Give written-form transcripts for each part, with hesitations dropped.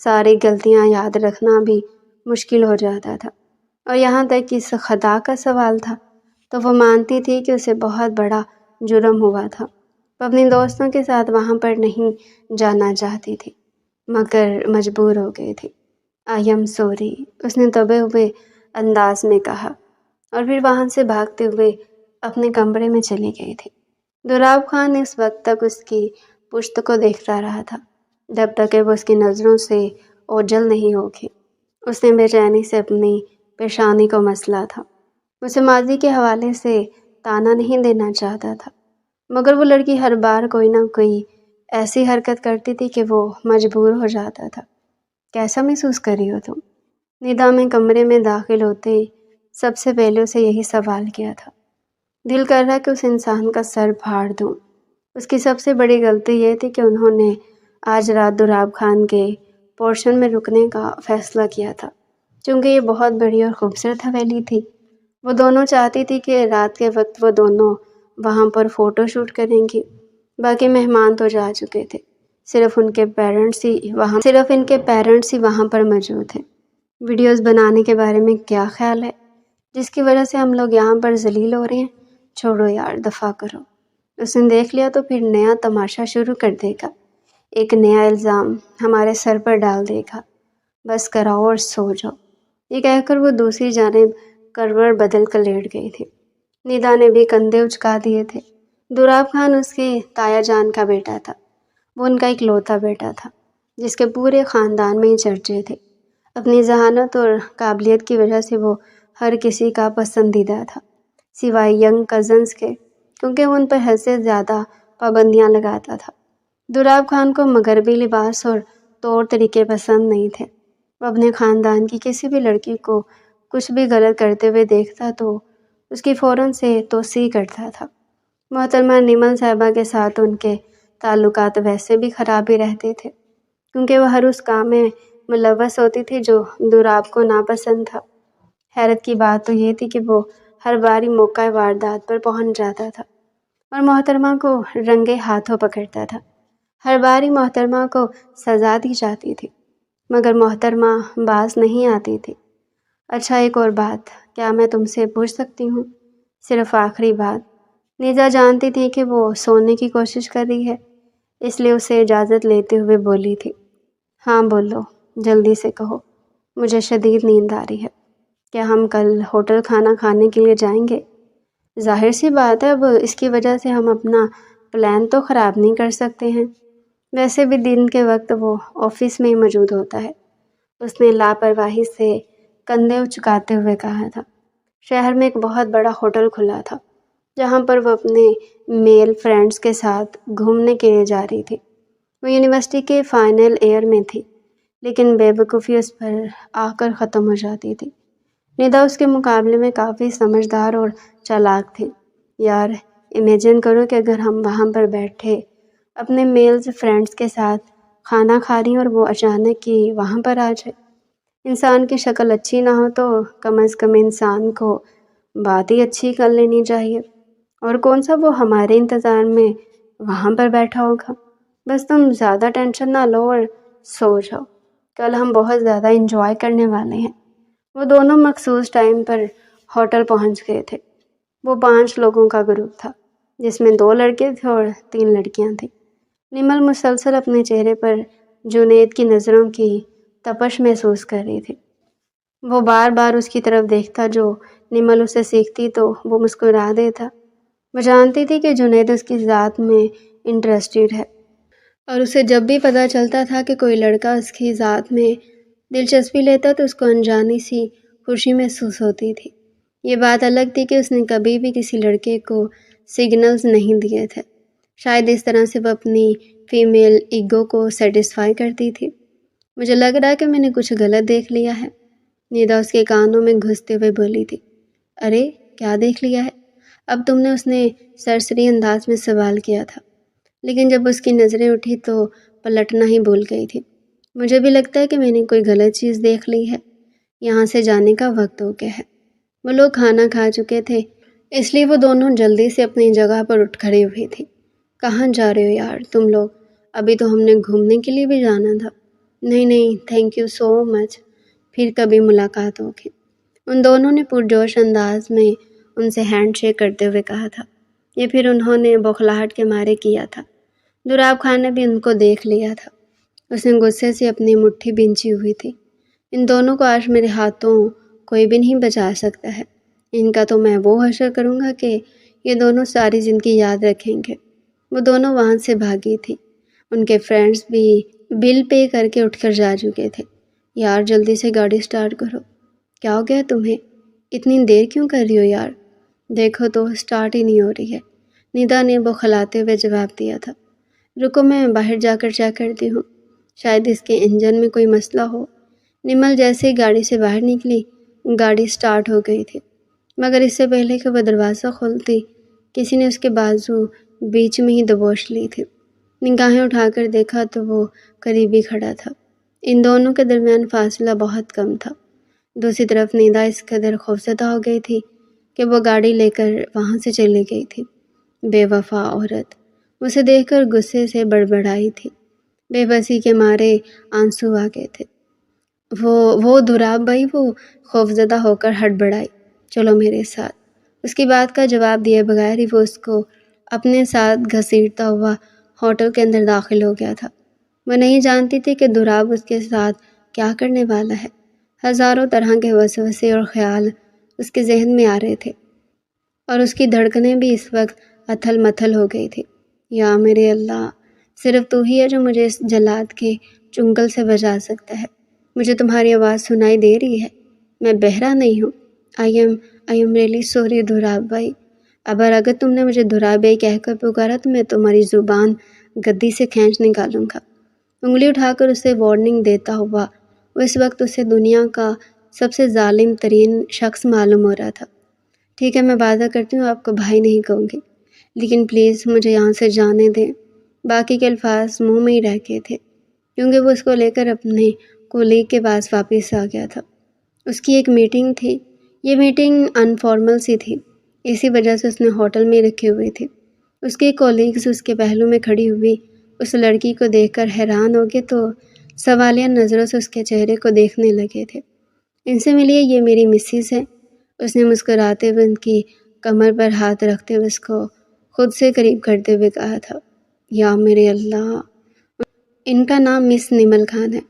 ساری غلطیاں یاد رکھنا بھی مشکل ہو جاتا تھا، اور یہاں تک کہ اس خطا کا سوال تھا تو وہ مانتی تھی کہ اسے بہت بڑا جرم ہوا تھا۔ وہ اپنی دوستوں کے ساتھ وہاں پر نہیں جانا چاہتی تھی مگر مجبور ہو گئی تھی۔ آئی ایم سوری، اس نے دبے ہوئے انداز میں کہا، اور پھر وہاں سے بھاگتے ہوئے اپنے کمرے میں چلی گئی تھی۔ دولاب خان اس وقت تک اس کی پشت کو دیکھتا رہا تھا جب تک کہ وہ اس کی نظروں سے اوجھل نہیں ہو گئی۔ اس نے بے چینی سے اپنی پیشانی کو مسلا تھا۔ اسے ماضی کے حوالے سے تانا نہیں دینا چاہتا تھا، مگر وہ لڑکی ہر بار کوئی نہ کوئی ایسی حرکت کرتی تھی کہ وہ مجبور ہو جاتا تھا۔ کیسا محسوس کر رہی ہو تم؟ ندا میں کمرے میں داخل ہوتے ہی سب سے پہلے اسے یہی سوال کیا تھا۔ دل کر رہا کہ اس انسان کا سر پھاڑ دوں۔ اس کی سب سے بڑی غلطی یہ تھی کہ انہوں نے آج رات دولاب خان کے پورشن میں رکنے کا فیصلہ کیا تھا۔ چونکہ یہ بہت بڑی اور خوبصورت حویلی تھی، وہ دونوں چاہتی تھی کہ رات کے وقت وہ دونوں وہاں پر فوٹو شوٹ کریں گی۔ باقی مہمان تو جا چکے تھے، صرف ان کے پیرنٹس ہی وہاں پر موجود تھے۔ ویڈیوز بنانے کے بارے میں کیا خیال ہے، جس کی وجہ سے ہم لوگ یہاں پر ذلیل ہو رہے ہیں؟ چھوڑو یار، دفع کرو۔ اس نے دیکھ لیا تو پھر نیا تماشا شروع کر دے گا، ایک نیا الزام ہمارے سر پر ڈال دے گا۔ بس کراؤ اور سو جاؤ۔ یہ کہہ کر وہ دوسری جانب کروٹ بدل کر لیٹ گئی تھی۔ ندا نے بھی کندھے اچکا دیے تھے۔ دولاب خان اس کے تایا جان کا بیٹا تھا۔ وہ ان کا اکلوتا بیٹا تھا جس کے پورے خاندان میں ہی چرچے تھے۔ اپنی ذہانت اور قابلیت کی وجہ سے وہ ہر کسی کا پسندیدہ تھا، سوائے ینگ کزنز کے، کیونکہ وہ ان پر حد سے زیادہ پابندیاں لگاتا تھا۔ دولاب خان کو مغربی لباس اور طور طریقے پسند نہیں تھے۔ وہ اپنے خاندان کی کسی بھی لڑکی کو کچھ بھی غلط کرتے ہوئے دیکھتا تو اس کی فوراً سے توصیع کرتا تھا۔ محترمہ نیمل صاحبہ کے ساتھ ان کے تعلقات ویسے بھی خراب ہی رہتے تھے، کیونکہ وہ ہر اس کام میں ملوث ہوتی تھی جو دولاب کو ناپسند تھا۔ حیرت کی بات تو یہ تھی کہ وہ ہر باری موقع واردات پر پہنچ جاتا تھا اور محترمہ کو رنگے ہاتھوں پکڑتا تھا۔ ہر باری محترمہ کو سزا دی جاتی تھی، مگر محترمہ باز نہیں آتی تھی۔ اچھا، ایک اور بات، کیا میں تم سے پوچھ سکتی ہوں؟ صرف آخری بات۔ نیزا جانتی تھی کہ وہ سونے کی کوشش کر رہی ہے، اس لیے اسے اجازت لیتے ہوئے بولی تھی۔ ہاں بولو، جلدی سے کہو، مجھے شدید نیند آ رہی ہے۔ کیا ہم کل ہوٹل کھانا کھانے کے لیے جائیں گے؟ ظاہر سی بات ہے، اب اس کی وجہ سے ہم اپنا پلان تو خراب نہیں کر سکتے ہیں۔ ویسے بھی دن کے وقت وہ آفس میں ہی موجود ہوتا ہے، اس نے لاپرواہی سے کندھے اچکاتے ہوئے کہا تھا۔ شہر میں ایک بہت بڑا ہوٹل کھلا تھا جہاں پر وہ اپنے میل فرینڈز کے ساتھ گھومنے کے لیے جا رہی تھی۔ وہ یونیورسٹی کے فائنل ایئر میں تھی، لیکن بے وقوفی اس پر آ کر ختم ہو جاتی تھی۔ ندا اس کے مقابلے میں کافی سمجھدار اور چالاک تھی۔ یار، امیجن کرو کہ اگر ہم وہاں پر بیٹھے اپنے میلز فرینڈز کے ساتھ کھانا کھا رہی اور وہ اچانک ہی وہاں پر آ جائے۔ انسان کی شکل اچھی نہ ہو تو کم از کم انسان کو بات ہی اچھی کر لینی چاہیے، اور کون سا وہ ہمارے انتظار میں وہاں پر بیٹھا ہوگا۔ بس تم زیادہ ٹینشن نہ لو اور سو جاؤ، کل ہم بہت زیادہ انجوائے کرنے والے ہیں۔ وہ دونوں مخصوص ٹائم پر ہوٹل پہنچ گئے تھے۔ وہ 5 لوگوں کا گروپ تھا، جس میں 2 لڑکے تھے اور 3 لڑکیاں تھیں۔ نیمل مسلسل اپنے چہرے پر جنید کی نظروں کی تپش محسوس کر رہی تھی۔ وہ بار بار اس کی طرف دیکھتا، جو نیمل اسے سیکھتی تو وہ مسکرا دیتا۔ وہ جانتی تھی کہ جنید اس کی ذات میں انٹرسٹڈ ہے، اور اسے جب بھی پتہ چلتا تھا کہ کوئی لڑکا اس کی ذات میں دلچسپی لیتا تو اس کو انجانی سی خوشی محسوس ہوتی تھی۔ یہ بات الگ تھی کہ اس نے کبھی بھی کسی لڑکے کو سگنلز نہیں دیے تھے۔ شاید اس طرح سے وہ اپنی فیمیل ایگو کو سیٹسفائی کرتی تھی۔ مجھے لگ رہا ہے کہ میں نے کچھ غلط دیکھ لیا ہے، نیدا اس کے کانوں میں گھستے ہوئے بولی تھی۔ ارے کیا دیکھ لیا ہے؟ اب تم نے، اس نے سرسری انداز میں سوال کیا تھا، لیکن جب اس کی نظریں اٹھی تو پلٹنا ہی بھول گئی تھی۔ مجھے بھی لگتا ہے کہ میں نے کوئی غلط چیز دیکھ لی ہے، یہاں سے جانے کا وقت ہو گیا ہے۔ وہ لوگ کھانا کھا چکے تھے، اس لیے وہ دونوں جلدی سے اپنی جگہ پر اٹھ کھڑی ہوئی تھی۔ کہاں جا رہے ہو یار تم لوگ؟ ابھی تو ہم نے گھومنے کے لیے بھی جانا تھا۔ نہیں نہیں تھینک یو سو مچ، پھر کبھی ملاقات ہوگی۔ ان دونوں نے پرجوش انداز میں ان سے ہینڈ شیک کرتے ہوئے کہا تھا۔ یہ پھر انہوں نے بوکھلاہٹ کے مارے کیا تھا۔ دراب خان نے بھی ان کو دیکھ لیا تھا۔ اس نے غصے سے اپنی مٹھی بھینچی ہوئی تھی۔ ان دونوں کو آج میرے ہاتھوں کوئی بھی نہیں بچا سکتا ہے۔ ان کا تو میں وہ حشر کروں گا کہ یہ دونوں ساری زندگی یاد رکھیں گے۔ وہ دونوں وہاں سے بھاگی تھی۔ ان کے فرینڈز بھی بل پے کر کے اٹھ کر جا چکے تھے۔ یار جلدی سے گاڑی سٹارٹ کرو۔ کیا ہو گیا تمہیں؟ اتنی دیر کیوں کر رہی ہو یار؟ دیکھو تو سٹارٹ ہی نہیں ہو رہی ہے، ندا نے بوکھلاتے ہوئے جواب دیا تھا۔ رکو میں باہر جا کر چیک کرتی ہوں، شاید اس کے انجن میں کوئی مسئلہ ہو۔ نمل جیسے ہی گاڑی سے باہر نکلی، گاڑی سٹارٹ ہو گئی تھی، مگر اس سے پہلے کہ وہ دروازہ کھولتی کسی نے اس کے بازو بیچ میں ہی دبوچ لی تھی۔ نگاہیں اٹھا کر دیکھا تو وہ قریب ہی کھڑا تھا۔ ان دونوں کے درمیان فاصلہ بہت کم تھا۔ دوسری طرف ندا اس قدر خوفزدہ ہو گئی تھی کہ وہ گاڑی لے کر وہاں سے چلی گئی تھی۔ بے وفا عورت اسے دیکھ کر غصے سے بڑبڑائی تھی۔ بے بسی کے مارے آنسو آ گئے تھے۔ وہ دراب بھائی، وہ خوفزدہ ہو کر ہڑبڑائی، چلو میرے ساتھ۔ اس کی بات کا جواب دیے بغیر ہی وہ اس کو اپنے ساتھ گھسیٹتا ہوا ہوٹل کے اندر داخل ہو گیا تھا۔ وہ نہیں جانتی تھی کہ دراب اس کے ساتھ کیا کرنے والا ہے۔ ہزاروں طرح کے وسوسے اور خیال اس کے ذہن میں آ رہے تھے، اور اس کی دھڑکنیں بھی اس وقت اتھل متھل ہو گئی تھی۔ یا میرے اللہ، صرف تو ہی ہے جو مجھے اس جلاد کے چنگل سے بچا سکتا ہے۔ مجھے تمہاری آواز سنائی دے رہی ہے، میں بہرا نہیں ہوں۔ I am really sorry Dorab بھائی۔ اگر تم نے مجھے دراب بھائی کہہ کر پکارا تو میں تمہاری زبان گدی سے کھینچ نکالوں گا۔ انگلی اٹھا کر اسے وارننگ دیتا ہوا وہ اس وقت اسے دنیا کا سب سے ظالم ترین شخص معلوم ہو رہا تھا۔ ٹھیک ہے، میں وعدہ کرتی ہوں آپ کو بھائی نہیں کہوں گی، لیکن پلیز مجھے یہاں سے جانے دیں۔ باقی کے الفاظ منہ میں ہی رہ گئے تھے، کیونکہ وہ اس کو لے کر اپنے کولیگ کے پاس واپس آ گیا تھا۔ اس کی ایک میٹنگ تھی۔ یہ میٹنگ انفارمل سی تھی، اسی وجہ سے اس نے ہوٹل میں رکھی ہوئی تھی۔ اس کے کولیگز اس کے پہلو میں کھڑی ہوئی اس لڑکی کو دیکھ کر حیران ہو گئے تو سوالیہ نظروں سے اس کے چہرے کو دیکھنے لگے تھے۔ ان سے ملیے، یہ میری مسز ہے۔ اس نے مسکراتے ہوئے ان کی کمر پر ہاتھ رکھتے ہوئے اس کو خود سے قریب کرتے ہوئے کہا تھا۔ یا میرے اللہ، ان کا نام مس نمل خان ہے۔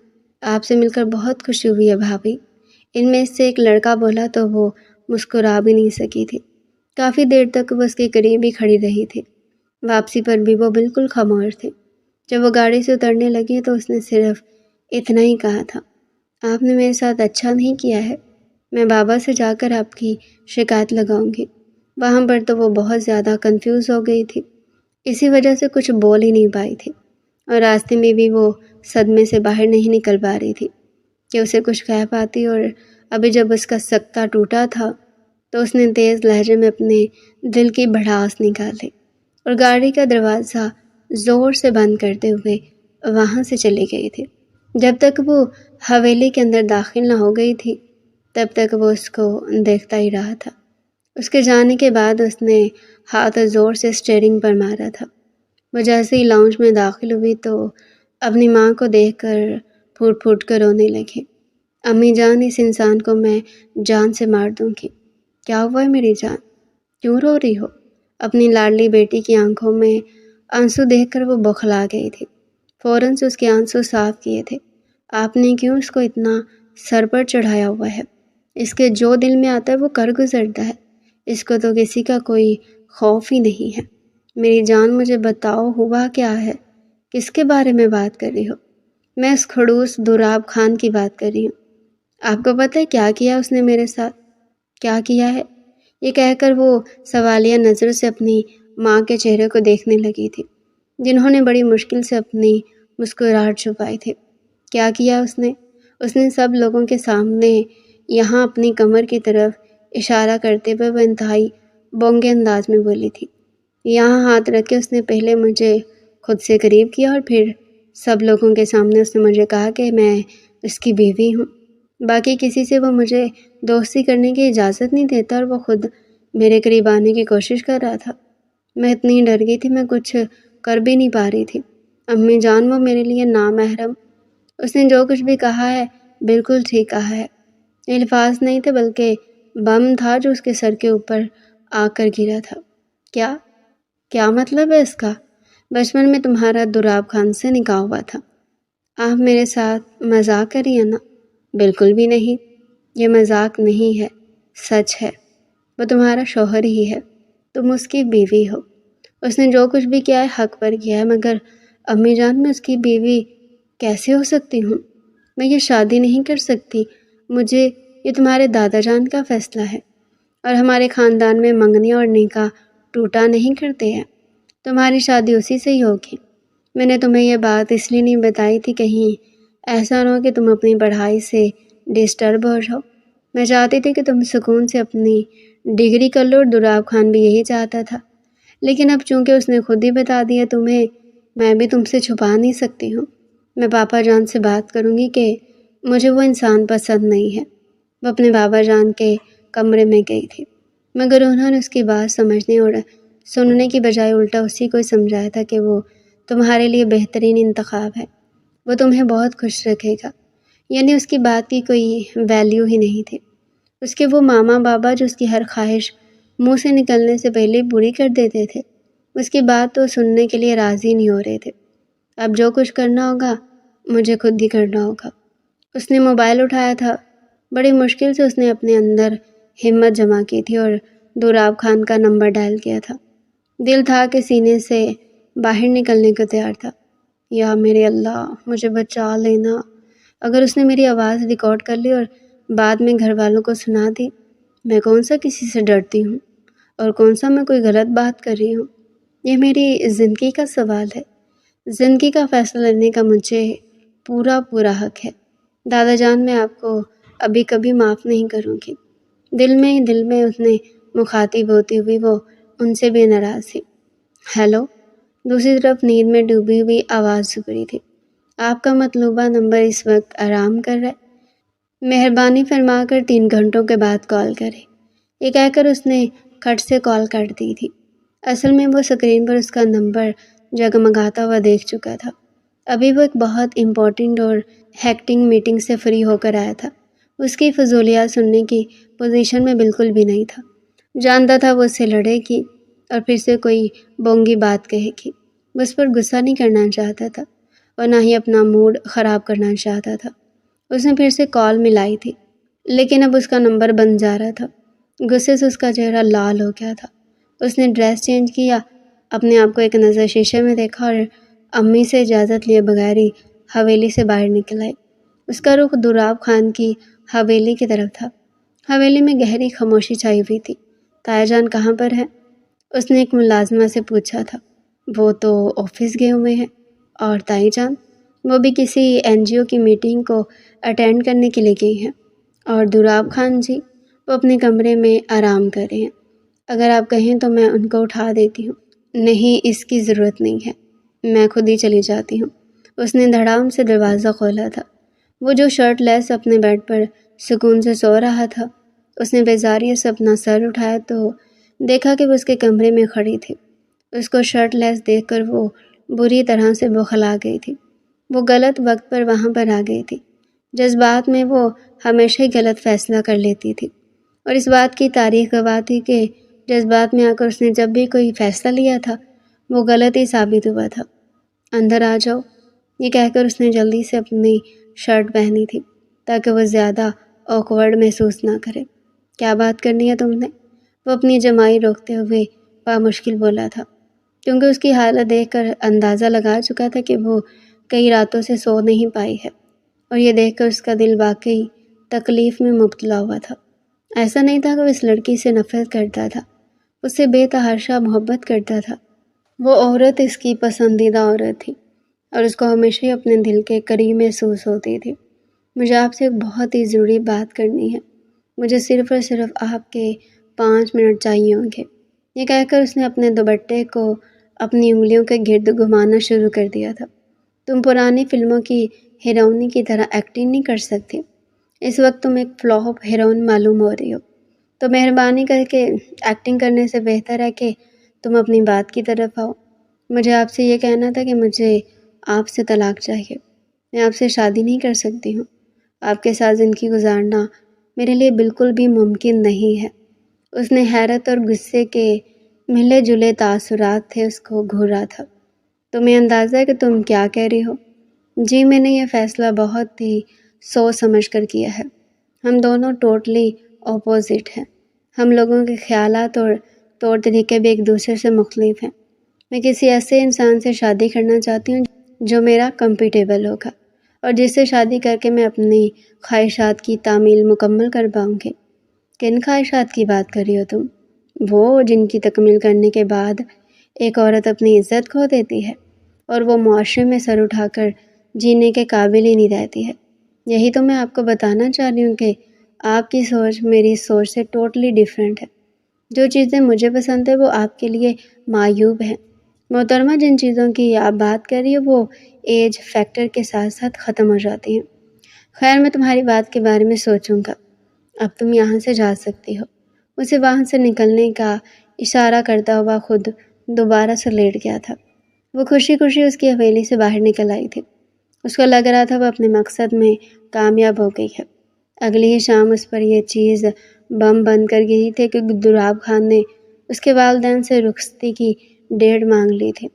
آپ سے مل کر بہت خوشی ہوئی ہے بھابھی۔ ان میں سے ایک لڑکا بولا تو وہ مسکرا بھی نہیں سکی تھی۔ کافی دیر تک وہ اس کے قریب ہی کھڑی رہی تھی۔ واپسی پر بھی وہ بالکل خاموش تھی۔ جب وہ گاڑی سے اترنے لگی تو اس نے صرف اتنا ہی کہا تھا، آپ نے میرے ساتھ اچھا نہیں کیا ہے، میں بابا سے جا کر آپ کی شکایت لگاؤں گی۔ وہاں پر تو وہ بہت زیادہ کنفیوز ہو گئی تھی، اسی وجہ سے کچھ بول ہی نہیں پائی تھی، اور راستے میں بھی وہ صدمے سے باہر نہیں نکل پا رہی تھی کہ اسے کچھ کہہ پاتی۔ اور ابھی جب اس کا سکتہ ٹوٹا تھا تو اس نے تیز لہجے میں اپنے دل کی بھڑاس نکالی اور گاڑی کا دروازہ زور سے بند کرتے ہوئے وہاں سے چلی گئی تھی۔ جب تک وہ حویلی کے اندر داخل نہ ہو گئی تھی تب تک وہ اس کو دیکھتا ہی رہا تھا۔ اس کے جانے کے بعد اس نے ہاتھ زور سے اسٹیئرنگ پر مارا تھا۔ وہ جیسے ہی لاؤنج میں داخل ہوئی تو اپنی ماں کو دیکھ کر پھوٹ پھوٹ کر رونے لگی۔ امی جان، اس انسان کو میں جان سے مار دوں گی۔ کیا ہوا ہے میری جان؟ کیوں رو رہی ہو؟ اپنی لاڈلی بیٹی کی آنکھوں میں آنسو دیکھ کر وہ بوکھلا گئی تھی۔ فوراً سے اس کے آنسو صاف کیے تھے۔ آپ نے کیوں اس کو اتنا سر پر چڑھایا ہوا ہے؟ اس کے جو دل میں آتا ہے وہ کر گزرتا ہے، اس کو تو کسی کا کوئی خوف ہی نہیں ہے۔ میری جان مجھے بتاؤ، ہوا کیا ہے؟ کس کے بارے میں بات کر رہی ہو؟ میں اس خڑوس دراب خان کی بات کر رہی ہوں۔ آپ کو پتہ ہے کیا کیا اس نے میرے ساتھ؟ کیا کیا ہے؟ یہ کہہ کر وہ سوالیہ نظروں سے اپنی ماں کے چہرے کو دیکھنے لگی تھی، جنہوں نے بڑی مشکل سے اپنی مسکراہٹ چھپائی تھی۔ کیا کیا اس نے؟ اس نے سب لوگوں کے سامنے یہاں اپنی کمر کی طرف اشارہ کرتے ہوئے وہ انتہائی بونگے انداز میں بولی تھی۔ یہاں ہاتھ رکھ کے اس نے پہلے مجھے خود سے قریب کیا اور پھر سب لوگوں کے سامنے اس نے مجھے کہا کہ میں اس کی بیوی ہوں۔ باقی کسی سے وہ مجھے دوستی کرنے کی اجازت نہیں دیتا اور وہ خود میرے قریب آنے کی کوشش کر رہا تھا۔ میں اتنی ڈر گئی تھی، میں کچھ کر بھی نہیں پا رہی تھی۔ امی جان، وہ میرے لیے نامحرم اس نے جو کچھ بھی کہا ہے بالکل ٹھیک کہا ہے۔ الفاظ نہیں تھے بلکہ بم تھا جو اس کے سر کے اوپر آ کر گرا تھا۔ کیا مطلب ہے اس کا؟ بچپن میں تمہارا دوراب خان سے نکاح ہوا تھا۔ آپ میرے ساتھ مذاق کر رہی ہیں نا؟ بالکل بھی نہیں، یہ مذاق نہیں ہے، سچ ہے۔ وہ تمہارا شوہر ہی ہے، تم اس کی بیوی ہو۔ اس نے جو کچھ بھی کیا ہے حق پر کیا ہے، مگر امی جان میں اس کی بیوی کیسے ہو سکتی ہوں؟ میں یہ شادی نہیں کر سکتی، یہ تمہارے دادا جان کا فیصلہ ہے، اور ہمارے خاندان میں منگنی اور نکاح ٹوٹا نہیں کرتے ہیں۔ تمہاری شادی اسی سے ہی ہوگی۔ میں نے تمہیں یہ بات اس لیے نہیں بتائی تھی کہیں ایسا نہ ہو کہ تم اپنی پڑھائی سے ڈسٹرب ہو جاؤ۔ میں چاہتی تھی کہ تم سکون سے اپنی ڈگری کر لو، اور دوراب خان بھی یہی چاہتا تھا، لیکن اب چونکہ اس نے خود ہی بتا دیا تمہیں، میں بھی تم سے چھپا نہیں سکتی ہوں۔ میں پاپا جان سے بات کروں گی کہ مجھے وہ انسان پسند نہیں ہے۔ وہ اپنے بابا جان کے کمرے میں گئی تھی، مگر انہوں نے اس کی بات سمجھنے اور سننے کی بجائے الٹا اسی کو سمجھایا تھا کہ وہ تمہارے لیے بہترین انتخاب ہے، وہ تمہیں بہت خوش رکھے گا۔ یعنی اس کی بات کی کوئی ویلیو ہی نہیں تھی۔ اس کے وہ ماما بابا جو اس کی ہر خواہش منہ سے نکلنے سے پہلے پوری کر دیتے تھے، اس کی بات تو سننے کے لیے راضی نہیں ہو رہے تھے۔ اب جو کچھ کرنا ہوگا مجھے خود ہی کرنا ہوگا۔ اس نے موبائل اٹھایا تھا۔ بڑی مشکل سے اس نے اپنے اندر ہمت جمع کی تھی اور دوراب خان کا نمبر ڈائل کیا تھا۔ دل تھا کہ سینے سے باہر نکلنے کو تیار تھا۔ یا میرے اللہ، مجھے بچا لینا۔ اگر اس نے میری آواز ریکارڈ کر لی اور بعد میں گھر والوں کو سنا دی، میں کون سا کسی سے ڈرتی ہوں، اور کون سا میں کوئی غلط بات کر رہی ہوں؟ یہ میری زندگی کا سوال ہے۔ زندگی کا فیصلہ لینے کا مجھے پورا حق ہے۔ دادا جان، میں آپ کو ابھی کبھی معاف نہیں کروں گی۔ دل میں اس نے مخاطب ہوتی ہوئی وہ ان سے بھی ناراض تھی۔ ہیلو، دوسری طرف نیند میں ڈوبی ہوئی آواز سکڑی تھی۔ آپ کا مطلوبہ نمبر اس وقت آرام کر رہا ہے، مہربانی فرما کر 3 گھنٹوں کے بعد کال کریں۔ یہ کہہ کر اس نے کھٹ سے کال کاٹ دی تھی۔ اصل میں وہ اسکرین پر اس کا نمبر جگمگاتا ہوا دیکھ چکا تھا۔ ابھی وہ ایک بہت امپورٹنٹ اور ہیکٹنگ میٹنگ سے فری ہو کر آیا تھا۔ اس کی فضولیات سننے کی پوزیشن میں بالکل بھی نہیں تھا۔ جانتا تھا وہ اس سے لڑے گی اور پھر سے کوئی بونگی بات کہے گی۔ وہ اس پر غصہ نہیں کرنا چاہتا تھا اور نہ ہی اپنا موڈ خراب کرنا چاہتا تھا۔ اس نے پھر سے کال ملائی تھی، لیکن اب اس کا نمبر بند جا رہا تھا۔ غصے سے اس کا چہرہ لال ہو گیا تھا۔ اس نے ڈریس چینج کیا، اپنے آپ کو ایک نظر شیشے میں دیکھا اور امی سے اجازت لیے بغیر ہی حویلی سے باہر نکل آئی۔ اس کا رخ دوراب خان کی حویلی کی طرف تھا۔ حویلی میں گہری خاموشی چھائی ہوئی تھی۔ تایا جان کہاں پر ہے؟ اس نے ایک ملازمہ سے پوچھا تھا۔ وہ تو آفس گئے ہوئے ہیں۔ اور تائی جان؟ وہ بھی کسی NGO کی میٹنگ کو اٹینڈ کرنے کے لیے گئی ہیں۔ اور دوراب خان جی؟ وہ اپنے کمرے میں آرام کر رہے ہیں۔ اگر آپ کہیں تو میں ان کو اٹھا دیتی ہوں۔ نہیں، اس کی ضرورت نہیں ہے، میں خود ہی چلی جاتی ہوں۔ اس نے دھڑام سے دروازہ کھولا تھا۔ وہ جو شرٹ لیس اپنے بیڈ پر سکون سے سو رہا تھا، اس نے بیزاریت سے اپنا سر اٹھایا تو دیکھا کہ وہ اس کے کمرے میں کھڑی تھی۔ اس کو شرٹ لیس دیکھ کر وہ بری طرح سے بوکھلا گئی تھی۔ وہ غلط وقت پر وہاں پر آ گئی تھی۔ جذبات میں وہ ہمیشہ ہی غلط فیصلہ کر لیتی تھی، اور اس بات کی تاریخ گواہ تھی کہ جذبات میں آ کر اس نے جب بھی کوئی فیصلہ لیا تھا وہ غلط ہی ثابت ہوا تھا۔ اندر آ جاؤ، یہ کہہ کر اس نے جلدی سے اپنی شرٹ پہنی تھی تاکہ وہ زیادہ آکورڈ محسوس نہ کرے۔ کیا بات کرنی ہے تم نے؟ وہ اپنی جمائی روکتے ہوئے بامشکل بولا تھا، کیونکہ اس کی حالت دیکھ کر اندازہ لگا چکا تھا کہ وہ کئی راتوں سے سو نہیں پائی ہے، اور یہ دیکھ کر اس کا دل واقعی تکلیف میں مبتلا ہوا تھا۔ ایسا نہیں تھا کہ وہ اس لڑکی سے نفرت کرتا تھا، اس سے بے تحاشا محبت کرتا تھا۔ وہ عورت اس کی پسندیدہ عورت تھی اور اس کو ہمیشہ ہی اپنے دل کے قریب محسوس ہوتی تھی۔ مجھے آپ سے ایک بہت ہی ضروری بات کرنی ہے، مجھے صرف اور صرف آپ کے 5 منٹ چاہیے ہوں گے۔ یہ کہہ کر اس نے اپنے دوپٹے کو اپنی انگلیوں کے گرد گھمانا شروع کر دیا تھا۔ تم پرانی فلموں کی ہیروئن کی طرح ایکٹنگ نہیں کر سکتی، اس وقت تم ایک فلاپ ہیروئن معلوم ہو رہی ہو، تو مہربانی کر کے ایکٹنگ کرنے سے بہتر ہے کہ تم اپنی بات کی طرف آؤ۔ مجھے آپ سے یہ کہنا تھا کہ مجھے آپ سے طلاق چاہیے۔ میں آپ سے شادی نہیں کر سکتی ہوں۔ آپ کے ساتھ زندگی گزارنا میرے لیے بالکل بھی ممکن نہیں ہے۔ اس نے حیرت اور غصے کے ملے جلے تاثرات تھے اس کو گھورا تھا۔ تمہیں اندازہ ہے کہ تم کیا کہہ رہی ہو؟ جی، میں نے یہ فیصلہ بہت ہی سوچ سمجھ کر کیا ہے۔ ہم دونوں ٹوٹلی اپوزٹ ہیں۔ ہم لوگوں کے خیالات اور طور طریقے بھی ایک دوسرے سے مختلف ہیں۔ میں کسی ایسے انسان سے شادی کرنا چاہتی ہوں جو میرا کمپیٹیبل ہوگا اور جس سے شادی کر کے میں اپنی خواہشات کی تعمیل مکمل کر پاؤں گی۔ کن خواہشات کی بات کر رہی ہو تم؟ وہ جن کی تکمیل کرنے کے بعد ایک عورت اپنی عزت کھو دیتی ہے اور وہ معاشرے میں سر اٹھا کر جینے کے قابل ہی نہیں رہتی ہے۔ یہی تو میں آپ کو بتانا چاہ رہی ہوں کہ آپ کی سوچ میری سوچ سے ٹوٹلی ڈیفرنٹ ہے۔ جو چیزیں مجھے پسند ہے وہ آپ کے لیے معیوب ہیں۔ محترمہ، جن چیزوں کی آپ بات کر رہی ہو وہ ایج فیکٹر کے ساتھ ساتھ ختم ہو جاتی ہیں۔ خیر، میں تمہاری بات کے بارے میں سوچوں گا۔ اب تم یہاں سے جا سکتی ہو۔ اسے وہاں سے نکلنے کا اشارہ کرتا ہوا خود دوبارہ سے لیٹ گیا تھا۔ وہ خوشی خوشی اس کی حویلی سے باہر نکل آئی تھی۔ اس کو لگ رہا تھا وہ اپنے مقصد میں کامیاب ہو گئی ہے۔ اگلی ہی شام اس پر یہ چیز بم بند کر گئی تھی کہ دراب خان نے اس کے والدین سے رخصتی کی ڈیٹ مانگ لی تھی۔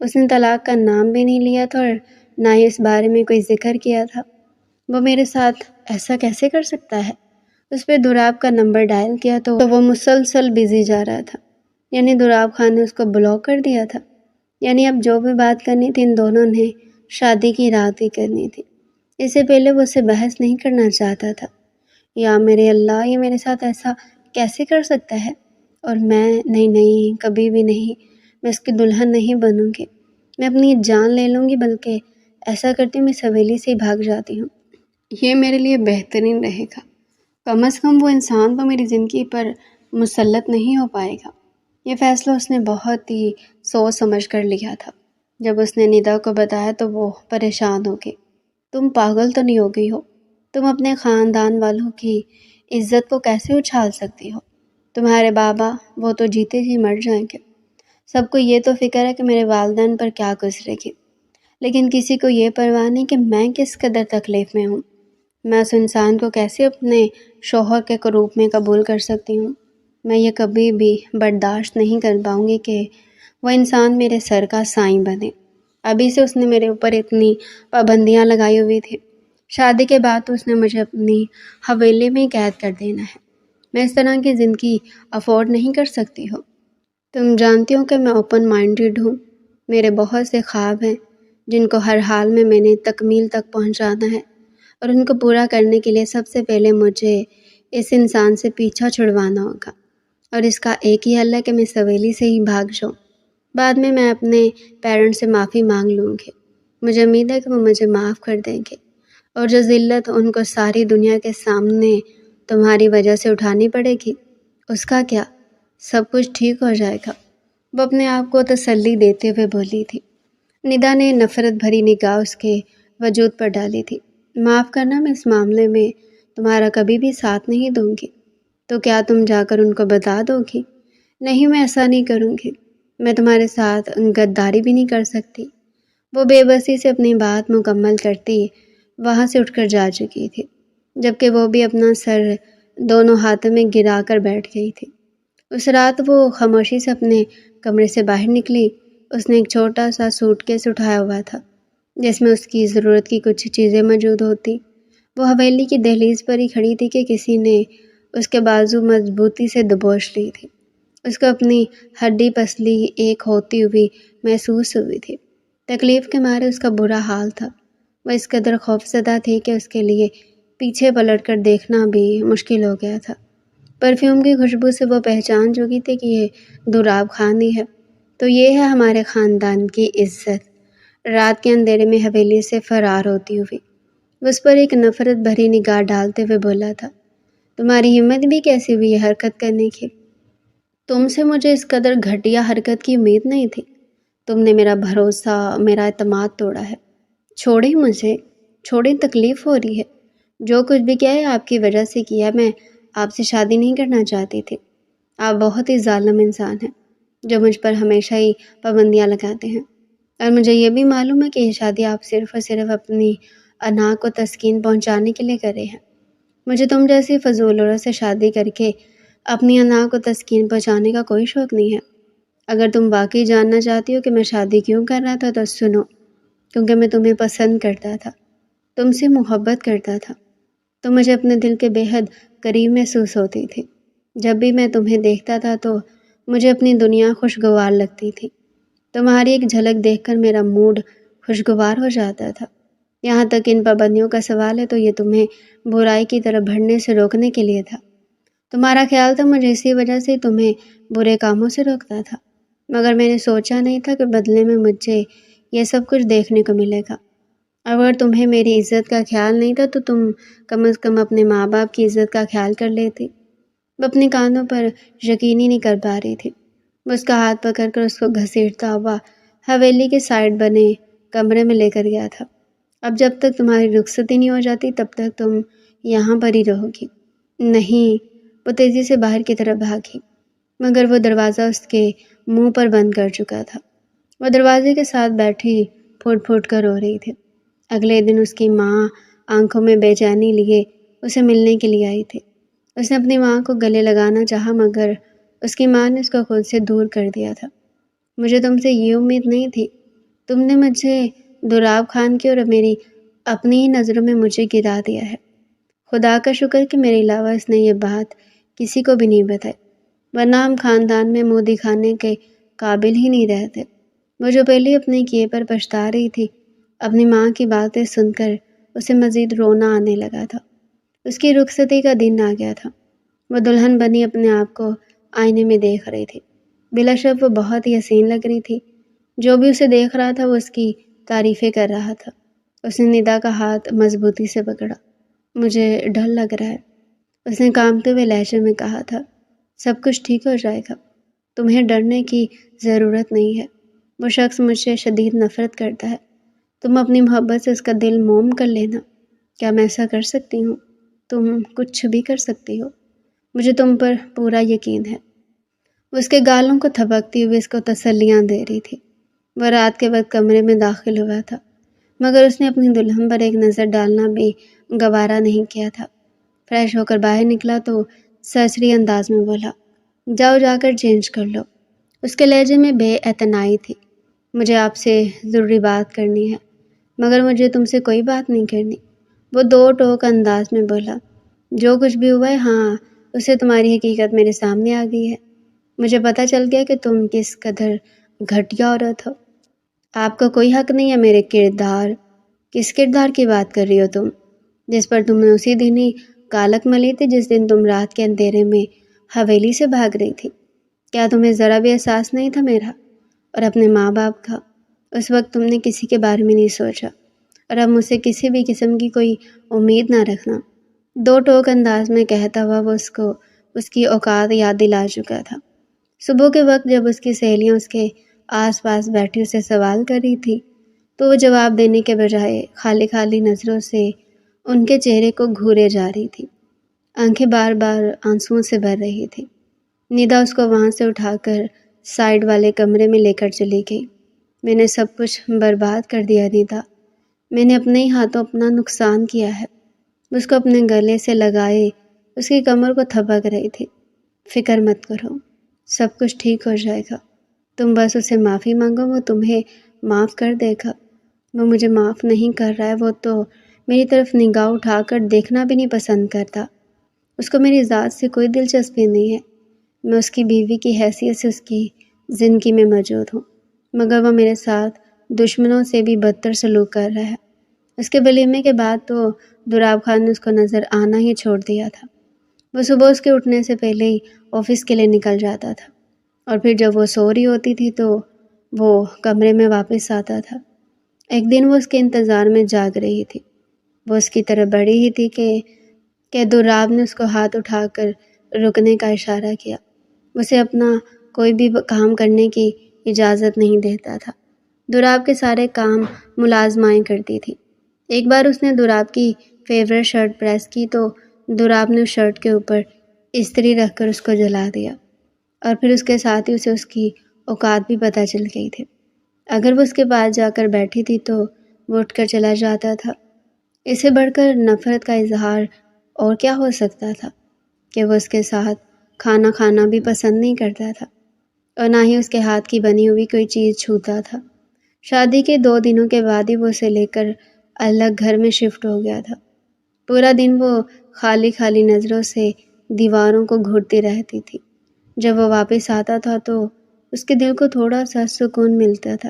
اس نے طلاق کا نام بھی نہیں لیا تھا اور نہ ہی اس بارے میں کوئی ذکر کیا تھا۔ وہ میرے ساتھ ایسا کیسے کر سکتا ہے؟ اس پہ دراب کا نمبر ڈائل کیا تو وہ مسلسل بزی جا رہا تھا۔ یعنی دراب خان نے اس کو بلاک کر دیا تھا۔ یعنی اب جو بھی بات کرنی تھی ان دونوں نے شادی کی رات ہی کرنی تھی۔ اس سے پہلے وہ اسے بحث نہیں کرنا چاہتا تھا۔ یا میرے اللہ، یہ میرے ساتھ ایسا کیسے کر سکتا ہے؟ اور نہیں، کبھی بھی نہیں، میں اس کی دلہن نہیں بنوں گی۔ میں اپنی جان لے لوں گی، بلکہ ایسا کرتی ہوں میں اس حویلی سے ہی بھاگ جاتی ہوں۔ یہ میرے لیے بہترین رہے گا۔ کم از کم وہ انسان تو میری زندگی پر مسلط نہیں ہو پائے گا۔ یہ فیصلہ اس نے بہت ہی سوچ سمجھ کر لیا تھا۔ جب اس نے ندا کو بتایا تو وہ پریشان ہو گئی۔ تم پاگل تو نہیں ہو گئی ہو؟ تم اپنے خاندان والوں کی عزت کو کیسے اچھال سکتی ہو؟ تمہارے بابا، وہ تو جیتے جی مر جائیں گے۔ سب کو یہ تو فکر ہے کہ میرے والدین پر کیا گزرے گی، لیکن کسی کو یہ پرواہ نہیں کہ میں کس قدر تکلیف میں ہوں۔ میں اس انسان کو کیسے اپنے شوہر کے روپ میں قبول کر سکتی ہوں؟ میں یہ کبھی بھی برداشت نہیں کر پاؤں گی کہ وہ انسان میرے سر کا سائیں بنے۔ ابھی سے اس نے میرے اوپر اتنی پابندیاں لگائی ہوئی تھی۔ شادی کے بعد تو اس نے مجھے اپنی حویلی میں قید کر دینا ہے۔ میں اس طرح کی زندگی افورڈ نہیں کر سکتی ہو۔ تم جانتی ہو کہ میں اوپن مائنڈیڈ ہوں۔ میرے بہت سے خواب ہیں جن کو ہر حال میں نے تکمیل تک پہنچانا ہے، اور ان کو پورا کرنے کے لیے سب سے پہلے مجھے اس انسان سے پیچھا چھڑوانا ہوگا، اور اس کا ایک ہی حل ہے کہ میں اس حویلی سے ہی بھاگ جاؤں۔ بعد میں اپنے پیرنٹس سے معافی مانگ لوں گی۔ مجھے امید ہے کہ وہ مجھے معاف کر دیں گے، اور جو ذلت ان کو ساری دنیا کے سامنے تمہاری وجہ سے اٹھانی پڑے گی، اس کا کیا؟ سب کچھ ٹھیک ہو جائے گا، وہ اپنے آپ کو تسلی دیتے ہوئے بولی تھی۔ ندا نے نفرت بھری نگاہ اس کے وجود پر ڈالی تھی۔ معاف کرنا، میں اس معاملے میں تمہارا کبھی بھی ساتھ نہیں دوں گی۔ تو کیا تم جا کر ان کو بتا دو گی؟ نہیں، میں ایسا نہیں کروں گی۔ میں تمہارے ساتھ غداری بھی نہیں کر سکتی۔ وہ بے بسی سے اپنی بات مکمل کرتی وہاں سے اٹھ کر جا چکی تھی، جبکہ وہ بھی اپنا سر دونوں ہاتھوں میں گرا کر بیٹھ گئی تھی۔ اس رات وہ خاموشی سے اپنے کمرے سے باہر نکلی۔ اس نے ایک چھوٹا سا سوٹ کیس اٹھایا ہوا تھا جس میں اس کی ضرورت کی کچھ چیزیں موجود ہوتی۔ وہ حویلی کی دہلیز پر ہی کھڑی تھی کہ کسی نے اس کے بازو مضبوطی سے دبوچ لی تھی۔ اس کو اپنی ہڈی پسلی ایک ہوتی ہوئی محسوس ہوئی تھی۔ تکلیف کے مارے اس کا برا حال تھا۔ وہ اس قدر خوفزدہ تھی کہ اس کے لیے پیچھے پلٹ کر دیکھنا بھی مشکل ہو گیا تھا۔ پرفیوم کی خوشبو سے وہ پہچان چکی تھی کہ یہ دراب خان ہی ہے۔ تو یہ ہے ہمارے خاندان کی عزت۔ رات کے اندھیرے میں حویلی سے فرار ہوتی ہوئی وہ اس پر ایک نفرت بھری نگاہ ڈالتے ہوئے بولا تھا، تمہاری ہمت بھی کیسی ہوئی یہ حرکت کرنے کی؟ تم سے مجھے اس قدر گھٹیا حرکت کی امید نہیں تھی۔ تم نے میرا بھروسہ، میرا اعتماد توڑا ہے۔ چھوڑیں مجھے، چھوڑیں، تکلیف ہو رہی ہے۔ جو کچھ بھی کیا ہے آپ کی وجہ سے کیا۔ میں آپ سے شادی نہیں کرنا چاہتی تھی۔ آپ بہت ہی ظالم انسان ہیں جو مجھ پر ہمیشہ ہی پابندیاں لگاتے ہیں، اور مجھے یہ بھی معلوم ہے کہ یہ شادی آپ صرف اور صرف اپنی انا کو تسکین پہنچانے کے لیے کرے ہیں۔ مجھے تم جیسی فضول عورت سے شادی کر کے اپنی انا کو تسکین پہنچانے کا کوئی شوق نہیں ہے۔ اگر تم واقعی جاننا چاہتی ہو کہ میں شادی کیوں کر رہا تھا تو سنو، کیونکہ میں تمہیں پسند کرتا تھا، تم سے محبت کرتا تھا، تم مجھے اپنے دل کے بے حد قریب محسوس ہوتی تھی۔ جب بھی میں تمہیں دیکھتا تھا تو مجھے اپنی دنیا خوشگوار لگتی تھی۔ تمہاری ایک جھلک دیکھ کر میرا موڈ خوشگوار ہو جاتا تھا۔ یہاں تک ان پابندیوں کا سوال ہے تو یہ تمہیں برائی کی طرف بڑھنے سے روکنے کے لیے تھا۔ تمہارا خیال تھا مجھے اسی وجہ سے تمہیں برے کاموں سے روکتا تھا، مگر میں نے سوچا نہیں تھا کہ بدلے میں مجھے یہ سب کچھ دیکھنے کو ملے گا۔ اگر تمہیں میری عزت کا خیال نہیں تھا تو تم کم از کم اپنے ماں باپ کی عزت کا خیال کر لیتی۔ وہ اپنی کانوں پر یقین ہی نہیں کر پا رہی تھی۔ وہ اس کا ہاتھ پکڑ کر اس کو گھسیٹتا ہوا حویلی کے سائڈ بنے کمرے میں لے کر گیا تھا۔ اب جب تک تمہاری رخصتی نہیں ہو جاتی تب تک تم یہاں پر ہی رہو گی۔ نہیں، وہ تیزی سے باہر کی طرف بھاگی، مگر وہ دروازہ اس کے منہ پر بند کر چکا تھا۔ وہ دروازے کے ساتھ بیٹھی پھوٹ پھوٹ کر رو رہی تھی۔ اگلے دن اس کی ماں آنکھوں میں بے چینی لیے اسے ملنے کے لیے آئی تھی۔ اس نے اپنی ماں کو گلے لگانا چاہا مگر اس کی ماں نے اس کو خود سے دور کر دیا تھا۔ مجھے تم سے یہ امید نہیں تھی۔ تم نے مجھے دراب خان کی اور میری اپنی ہی نظروں میں مجھے گرا دیا ہے۔ خدا کا شکر کہ میرے علاوہ اس نے یہ بات کسی کو بھی نہیں بتائی، ورنہ ہم خاندان میں منہ دکھانے کے قابل ہی نہیں رہتے۔ وہ جو پہلے اپنے کیے پر پچھتا رہی تھی، اپنی ماں کی باتیں سن کر اسے مزید رونا آنے لگا تھا۔ اس کی رخصتی کا دن آ گیا تھا۔ وہ دلہن بنی اپنے آپ کو آئینے میں دیکھ رہی تھی۔ بلا شک وہ بہت ہی حسین لگ رہی تھی۔ جو بھی اسے دیکھ رہا تھا وہ اس کی تعریفیں کر رہا تھا۔ اس نے ندا کا ہاتھ مضبوطی سے پکڑا۔ مجھے ڈر لگ رہا ہے، اس نے کانپتے ہوئے لہجے میں کہا تھا۔ سب کچھ ٹھیک ہو جائے گا، تمہیں ڈرنے کی ضرورت نہیں ہے۔ وہ شخص مجھ سے شدید نفرت کرتا ہے، تم اپنی محبت سے اس کا دل موم کر لینا۔ کیا میں ایسا کر سکتی ہوں؟ تم کچھ بھی کر سکتی ہو، مجھے تم پر پورا یقین ہے۔ وہ اس کے گالوں کو تھپکتی ہوئی اس کو تسلیاں دے رہی تھی۔ وہ رات کے وقت کمرے میں داخل ہوا تھا، مگر اس نے اپنی دلہن پر ایک نظر ڈالنا بھی گوارا نہیں کیا تھا۔ فریش ہو کر باہر نکلا تو سرسری انداز میں بولا، جاؤ جا کر چینج کر لو۔ اس کے لہجے میں بے اعتنائی تھی۔ مجھے آپ سے ضروری بات کرنی ہے، مگر مجھے تم سے کوئی بات نہیں کرنی، وہ دو ٹوک انداز میں بولا۔ جو کچھ بھی ہوا ہے، ہاں، اس سے تمہاری حقیقت میرے سامنے آ گئی ہے۔ مجھے پتہ چل گیا کہ تم کس قدر گھٹیا عورت ہو۔ آپ کا کوئی حق نہیں ہے میرے کردار۔ کس کردار کی بات کر رہی ہو تم، جس پر تم نے اسی دن ہی کالک ملی تھی جس دن تم رات کے اندھیرے میں حویلی سے بھاگ رہی تھی؟ کیا تمہیں ذرا بھی احساس نہیں تھا میرا اور اپنے ماں باپ کا؟ اس وقت تم نے کسی کے بارے میں نہیں سوچا، اور اب مجھ سے کسی بھی قسم کی کوئی امید نہ رکھنا۔ دو ٹوک انداز میں کہتا ہوا وہ اس کو اس کی اوقات یاد دلا چکا تھا۔ صبح کے وقت جب اس کی سہیلیاں اس کے آس پاس بیٹھی اسے سوال کر رہی تھی تو وہ جواب دینے کے بجائے خالی خالی نظروں سے ان کے چہرے کو گھورے جا رہی تھی۔ آنکھیں بار بار آنسوؤں سے بھر رہی تھی۔ ندا اس کو وہاں سے اٹھا کر سائڈ والے کمرے میں لے کر چلی گئی۔ میں نے سب کچھ برباد کر دیا ندا، میں نے اپنے ہی ہاتھوں اپنا نقصان کیا ہے۔ اس کو اپنے گلے سے لگائے اس کی کمر کو تھپک رہی تھی۔ فکر مت کرو، سب کچھ ٹھیک ہو جائے گا، تم بس اسے معافی مانگو، وہ تمہیں معاف کر دے گا۔ وہ مجھے معاف نہیں کر رہا ہے، وہ تو میری طرف نگاہ اٹھا کر دیکھنا بھی نہیں پسند کرتا۔ اس کو میری ذات سے کوئی دلچسپی نہیں ہے۔ میں اس کی بیوی کی حیثیت سے اس کی زندگی میں موجود ہوں، مگر وہ میرے ساتھ دشمنوں سے بھی بدتر سلوک کر رہا ہے۔ اس کے ولیمے کے بعد تو دراب خان نے اس کو نظر آنا ہی چھوڑ دیا تھا۔ وہ صبح اس کے اٹھنے سے پہلے ہی آفس کے لیے نکل جاتا تھا، اور پھر جب وہ سو رہی ہوتی تھی تو وہ کمرے میں واپس آتا تھا۔ ایک دن وہ اس کے انتظار میں جاگ رہی تھی۔ وہ اس کی طرف بڑھی ہی تھی کہ دراب نے اس کو ہاتھ اٹھا کر رکنے کا اشارہ کیا۔ اسے اپنا کوئی بھی کام کرنے کی اجازت نہیں دیتا تھا۔ دراب کے سارے کام ملازمائیں کرتی تھی۔ ایک بار اس نے دراب کی فیورٹ شرٹ پریس کی تو دراب نے اس شرٹ کے اوپر استری رکھ کر اس کو جلا دیا، اور پھر اس کے ساتھ ہی اسے اس کی اوقات بھی پتہ چل گئی تھی۔ اگر وہ اس کے پاس جا کر بیٹھی تھی تو وہ اٹھ کر چلا جاتا تھا۔ اسے بڑھ کر نفرت کا اظہار اور کیا ہو سکتا تھا کہ وہ اس کے ساتھ کھانا کھانا بھی پسند نہیں کرتا تھا اور نہ ہی اس کے ہاتھ کی بنی ہوئی کوئی چیز چھوتا تھا۔ شادی کے 2 دنوں کے بعد ہی وہ اسے لے کر الگ گھر میں شفٹ ہو گیا تھا۔ پورا دن وہ خالی خالی نظروں سے دیواروں کو گھورتی رہتی تھی۔ جب وہ واپس آتا تھا تو اس کے دل کو تھوڑا سا سکون ملتا تھا،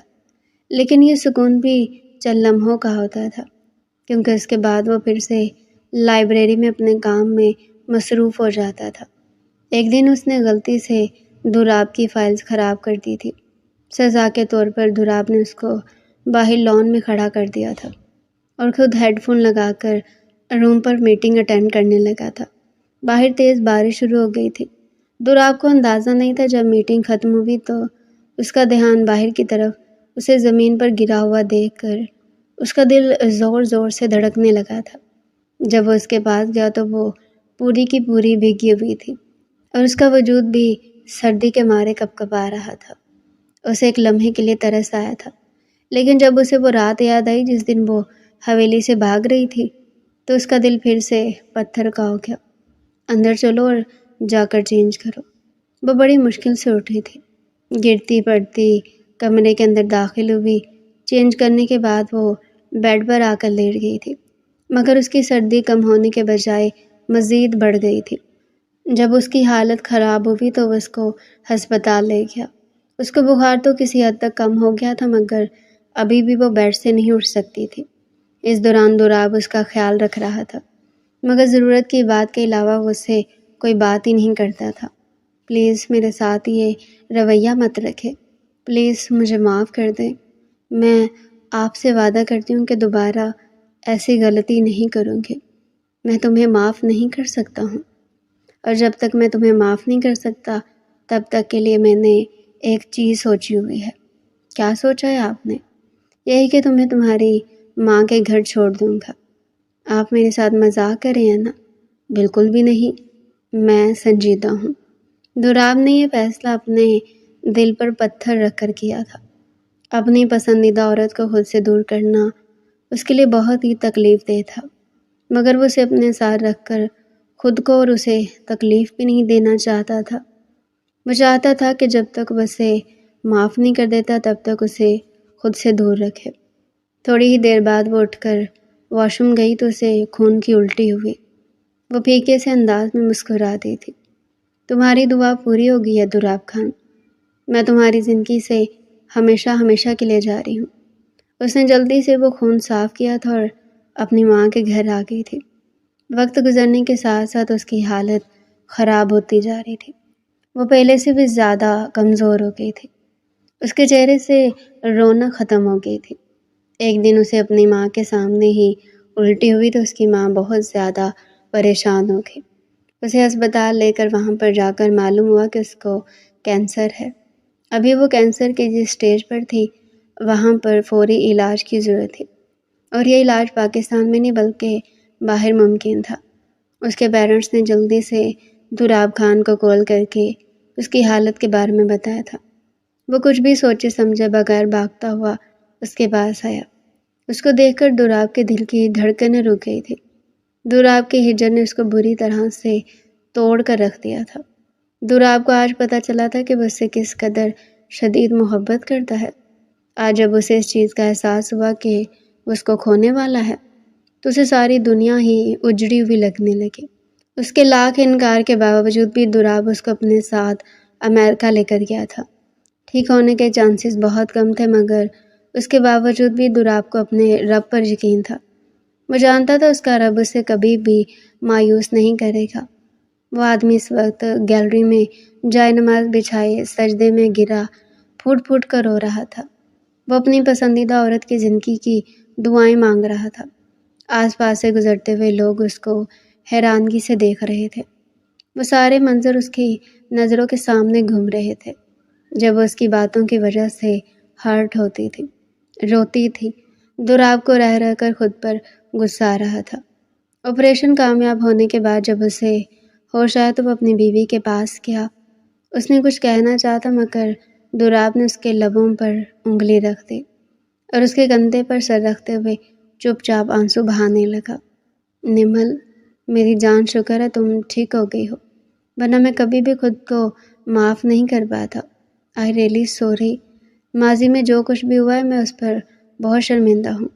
لیکن یہ سکون بھی چند لمحوں کا ہوتا تھا، کیونکہ اس کے بعد وہ پھر سے لائبریری میں اپنے کام میں مصروف ہو جاتا تھا۔ ایک دن اس نے غلطی سے دوراب کی فائلز خراب کر دی تھی۔ سزا کے طور پر دوراب نے اس کو باہر لان میں کھڑا کر دیا تھا اور خود ہیڈ فون لگا کر روم پر میٹنگ اٹینڈ کرنے لگا تھا۔ باہر تیز بارش شروع ہو گئی تھی۔ دوراب کو اندازہ نہیں تھا جب میٹنگ ختم ہوئی تو اس کا دھیان باہر کی طرف اسے زمین پر گرا ہوا دیکھ کر اس کا دل زور زور سے دھڑکنے لگا تھا۔ جب وہ اس کے پاس گیا تو وہ پوری کی پوری بھیگی ہوئی تھی اور اس کا وجود بھی سردی کے مارے کپکپا رہا تھا۔ اسے ایک لمحے کے لیے ترس آیا تھا، لیکن جب اسے وہ رات یاد آئی جس دن وہ حویلی سے بھاگ رہی تھی تو اس کا دل پھر سے پتھر کا ہو گیا۔ اندر چلو اور جا کر چینج کرو۔ وہ بڑی مشکل سے اٹھی تھی، گرتی پڑتی کمرے کے اندر داخل ہوئی۔ چینج کرنے کے بعد وہ بیڈ پر آ کر لیٹ گئی تھی، مگر اس کی سردی کم ہونے کے بجائے مزید بڑھ گئی تھی۔ جب اس کی حالت خراب ہوئی تو وہ اس کو ہسپتال لے گیا۔ اس کو بخار تو کسی حد تک کم ہو گیا تھا، مگر ابھی بھی وہ بیڈ سے نہیں اٹھ سکتی تھی۔ اس دوران دوراب اس کا خیال رکھ رہا تھا، مگر ضرورت کی بات کے علاوہ وہ اس سے کوئی بات ہی نہیں کرتا تھا۔ پلیز میرے ساتھ یہ رویہ مت رکھے، پلیز مجھے معاف کر دیں، میں آپ سے وعدہ کرتی ہوں کہ دوبارہ ایسی غلطی نہیں کروں گی۔ میں تمہیں معاف نہیں کر سکتا ہوں، اور جب تک میں تمہیں معاف نہیں کر سکتا تب تک کے لیے میں نے ایک چیز سوچی ہوئی ہے۔ کیا سوچا ہے آپ نے؟ یہی کہ تمہیں تمہاری ماں کے گھر چھوڑ دوں گا۔ آپ میرے ساتھ مذاق کر رہے ہیں نا؟ بالکل بھی نہیں، میں سنجیدہ ہوں۔ دوراب نے یہ فیصلہ اپنے دل پر پتھر رکھ کر کیا تھا۔ اپنی پسندیدہ عورت کو خود سے دور کرنا اس کے لیے بہت ہی تکلیف دہ تھا، مگر وہ اسے اپنے ساتھ رکھ کر خود کو اور اسے تکلیف بھی نہیں دینا چاہتا تھا۔ وہ چاہتا تھا کہ جب تک وہ اسے معاف نہیں کر دیتا تب تک اسے خود سے دور رکھے۔ تھوڑی ہی دیر بعد وہ اٹھ کر واش روم گئی تو اسے خون کی الٹی ہوئی۔ وہ پھیکے سے انداز میں مسکرا دی تھی۔ تمہاری دعا پوری ہو گئی ہے دوراب خان، میں تمہاری زندگی سے ہمیشہ ہمیشہ کے لیے جا رہی ہوں۔ اس نے جلدی سے وہ خون صاف کیا تھا اور اپنی ماں کے گھر آ گئی تھی۔ وقت گزرنے کے ساتھ ساتھ اس کی حالت خراب ہوتی جا رہی تھی۔ وہ پہلے سے بھی زیادہ کمزور ہو گئی تھی۔ اس کے چہرے سے رونق ختم ہو گئی تھی۔ ایک دن اسے اپنی ماں کے سامنے ہی الٹی ہوئی تو اس کی ماں بہت زیادہ پریشان ہو گئی۔ اسے ہسپتال لے کر وہاں پر جا کر معلوم ہوا کہ اس کو کینسر ہے۔ ابھی وہ کینسر کے جس سٹیج پر تھی وہاں پر فوری علاج کی ضرورت تھی، اور یہ علاج پاکستان میں نہیں بلکہ باہر ممکن تھا۔ اس کے پیرنٹس نے جلدی سے دوراب خان کو کال کر کے اس کی حالت کے بارے میں بتایا تھا۔ وہ کچھ بھی سوچے سمجھے بغیر بھاگتا ہوا اس کے پاس آیا۔ اس کو دیکھ کر دوراب کے دل کی دھڑکنیں رک گئی تھی۔ دوراب کے ہجر نے اس کو بری طرح سے توڑ کر رکھ دیا تھا۔ دوراب کو آج پتہ چلا تھا کہ وہ اس سے کس قدر شدید محبت کرتا ہے۔ آج جب اسے اس چیز کا احساس ہوا کہ وہ اس کو کھونے والا ہے تو اسے ساری دنیا ہی اجڑی ہوئی لگنے لگی۔ اس کے لاکھ انکار کے باوجود بھی دوراب اس کو اپنے ساتھ امریکہ لے کر گیا تھا۔ ٹھیک ہونے کے چانسز بہت کم تھے، مگر اس کے باوجود بھی دوراب کو اپنے رب پر یقین تھا۔ وہ جانتا تھا اس کا رب اسے کبھی بھی مایوس نہیں کرے گا۔ وہ آدمی اس وقت گیلری میں جائے نماز بچھائے سجدے میں گرا پھوٹ پھوٹ کر رو رہا تھا۔ وہ اپنی پسندیدہ عورت کی زندگی کی دعائیں مانگ رہا تھا۔ آس پاس سے گزرتے ہوئے لوگ اس کو حیرانگی سے دیکھ رہے تھے۔ وہ سارے منظر اس کی نظروں کے سامنے گھوم رہے تھے جب وہ اس کی باتوں کی وجہ سے ہرٹ ہوتی تھی، روتی تھی۔ دوراب کو رہ رہ کر خود پر غصہ آ رہا تھا۔ آپریشن کامیاب ہونے کے بعد جب اسے ہوش آیا تو وہ اپنی بیوی کے پاس گیا۔ اس نے کچھ کہنا چاہا مگر دوراب نے اس کے لبوں پر انگلی رکھ دی اور اس کے کندھے پر سر رکھتے ہوئے چپ چاپ آنسو بہانے لگا۔ نمل، میری جان شکر ہے تم ٹھیک ہو گئی ہو، ورنہ میں کبھی بھی خود کو معاف نہیں کر پاتا۔ آئی ریئلی سوری، ماضی میں جو کچھ بھی ہوا ہے میں اس پر بہت شرمندہ ہوں۔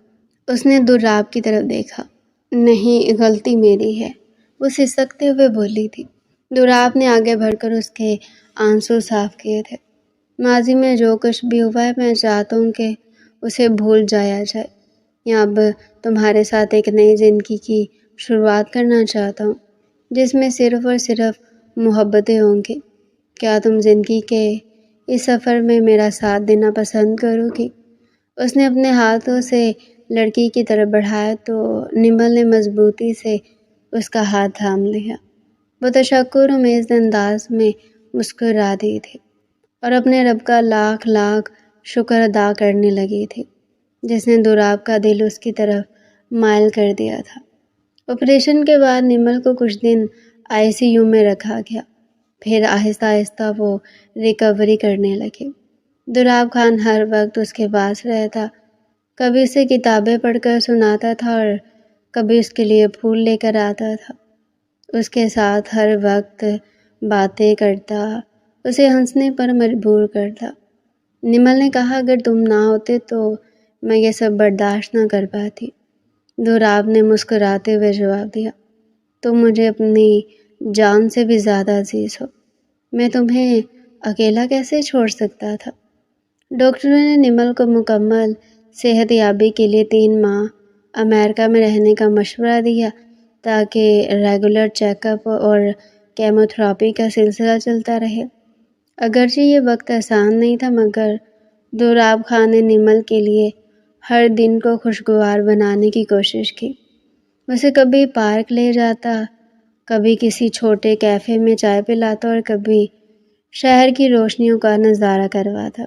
اس نے دراب کی طرف دیکھا۔ نہیں، غلطی میری ہے، وہ سسکتے ہوئے بولی تھی۔ دراب نے آگے بڑھ کر اس کے آنسو صاف کیے تھے۔ ماضی میں جو کچھ بھی ہوا ہے میں چاہتا ہوں کہ اسے بھول جایا جائے، یا اب تمہارے ساتھ ایک نئی زندگی کی شروعات کرنا چاہتا ہوں جس میں صرف اور صرف محبتیں ہوں گی۔ کیا تم زندگی کے اس سفر میں میرا ساتھ دینا پسند کرو گی؟ اس نے اپنے ہاتھوں سے لڑکی کی طرف بڑھایا تو نمل نے مضبوطی سے اس کا ہاتھ تھام لیا۔ وہ تشکر آمیز انداز میں مسکرا دی تھی اور اپنے رب کا لاکھ لاکھ شکر ادا کرنے لگی تھی جس نے دراب کا دل اس کی طرف مائل کر دیا تھا۔ آپریشن کے بعد نمل کو کچھ دن ICU میں رکھا گیا، پھر آہستہ آہستہ وہ ریکوری کرنے لگی۔ دراب خان ہر وقت اس کے پاس رہتا، کبھی اسے کتابیں پڑھ کر سناتا تھا اور کبھی اس کے لیے پھول لے کر آتا تھا۔ اس کے ساتھ ہر وقت باتیں کرتا، اسے ہنسنے پر مجبور کرتا۔ نمل نے کہا، اگر تم نہ ہوتے تو میں یہ سب برداشت نہ کر پاتی۔ دراب نے مسکراتے ہوئے جواب دیا، تم مجھے اپنی جان سے بھی زیادہ عزیز ہو، میں تمہیں اکیلا کیسے چھوڑ سکتا تھا؟ ڈاکٹروں نے نمل کو مکمل صحت یابی کے لیے 3 ماہ امریکہ میں رہنے کا مشورہ دیا تاکہ ریگولر چیک اپ اور کیمو تھراپی کا سلسلہ چلتا رہے۔ اگرچہ یہ وقت آسان نہیں تھا مگر دراب خان نے نمل کے لیے ہر دن کو خوشگوار بنانے کی کوشش کی۔ اسے کبھی پارک لے جاتا، کبھی کسی چھوٹے کیفے میں چائے پلاتا اور کبھی شہر کی روشنیوں کا نظارہ کرواتا،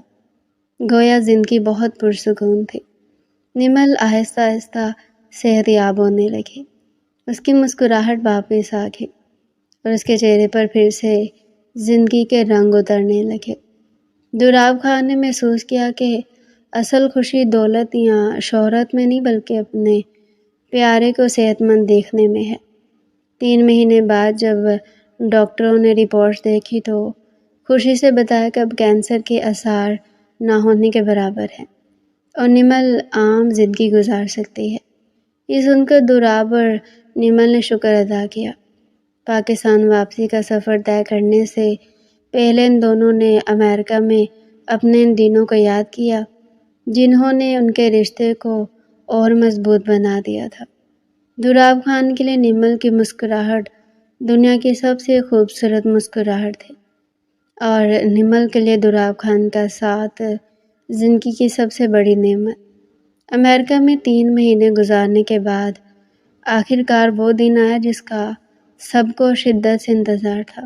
گویا زندگی بہت پرسکون تھی۔ نمل آہستہ آہستہ صحت یاب ہونے لگی، اس کی مسکراہٹ واپس آ گئی اور اس کے چہرے پر پھر سے زندگی کے رنگ اترنے لگے۔ دراب خان نے محسوس کیا کہ اصل خوشی دولت یا شہرت میں نہیں بلکہ اپنے پیارے کو صحت مند دیکھنے میں ہے۔ 3 مہینے بعد جب ڈاکٹروں نے رپورٹس دیکھی تو خوشی سے بتایا کہ اب کینسر کے آثار نہ ہونے کے برابر ہیں اور نمل عام زندگی گزار سکتی ہے۔ یہ سن کر دراب اور نمل نے شکر ادا کیا۔ پاکستان واپسی کا سفر طے کرنے سے پہلے ان دونوں نے امریکہ میں اپنے ان دنوں کو یاد کیا جنہوں نے ان کے رشتے کو اور مضبوط بنا دیا تھا۔ دراب خان کے لیے نمل کی مسکراہٹ دنیا کی سب سے خوبصورت مسکراہٹ تھی اور نمل کے لیے دراب خان کا ساتھ زندگی کی سب سے بڑی نعمت۔ امریکہ میں 3 مہینے گزارنے کے بعد آخر کار وہ دن آیا جس کا سب کو شدت سے انتظار تھا۔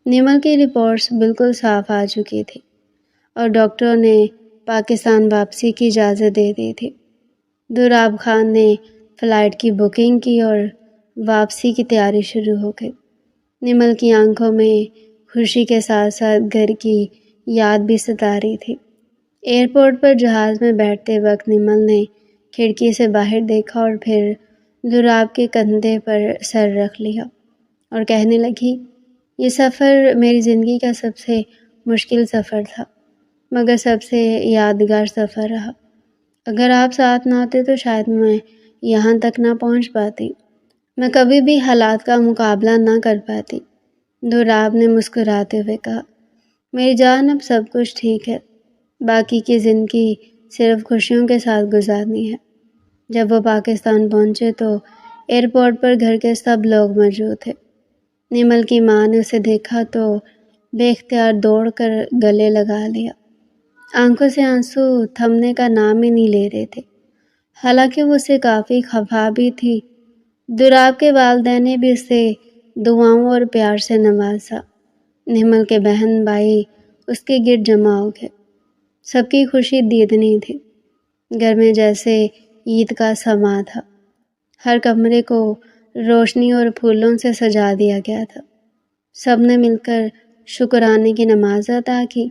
نمل کی رپورٹس بالکل صاف آ چکی تھی اور ڈاکٹروں نے پاکستان واپسی کی اجازت دے دی تھی۔ دراب خان نے فلائٹ کی بکنگ کی اور واپسی کی تیاری شروع ہو گئی۔ نمل کی آنکھوں میں خوشی کے ساتھ ساتھ گھر کی یاد بھی ستا رہی تھی۔ ایئرپورٹ پر جہاز میں بیٹھتے وقت نمل نے کھڑکی سے باہر دیکھا اور پھر دراب کے کندھے پر سر رکھ لیا اور کہنے لگی، یہ سفر میری زندگی کا سب سے مشکل سفر تھا مگر سب سے یادگار سفر رہا۔ اگر آپ ساتھ نہ ہوتے تو شاید میں یہاں تک نہ پہنچ پاتی، میں کبھی بھی حالات کا مقابلہ نہ کر پاتی۔ دراب نے مسکراتے ہوئے کہا، میری جان اب سب کچھ ٹھیک ہے، باقی کی زندگی صرف خوشیوں کے ساتھ گزارنی ہے۔ جب وہ پاکستان پہنچے تو ایئرپورٹ پر گھر کے سب لوگ موجود تھے۔ نمل کی ماں نے اسے دیکھا تو بے اختیار دوڑ کر گلے لگا لیا۔ آنکھوں سے آنسو تھمنے کا نام ہی نہیں لے رہے تھے، حالانکہ وہ اسے کافی خفا بھی تھی۔ دراب کے والدین نے بھی اسے دعاؤں اور پیار سے نوازا۔ نمل کے بہن بھائی اس کے گرد جمع ہو گئے، سب کی خوشی دیدنی تھی۔ گھر میں جیسے عید کا سماں تھا، ہر کمرے کو روشنی اور پھولوں سے سجا دیا گیا تھا۔ سب نے مل کر شکرانے کی نماز ادا کی۔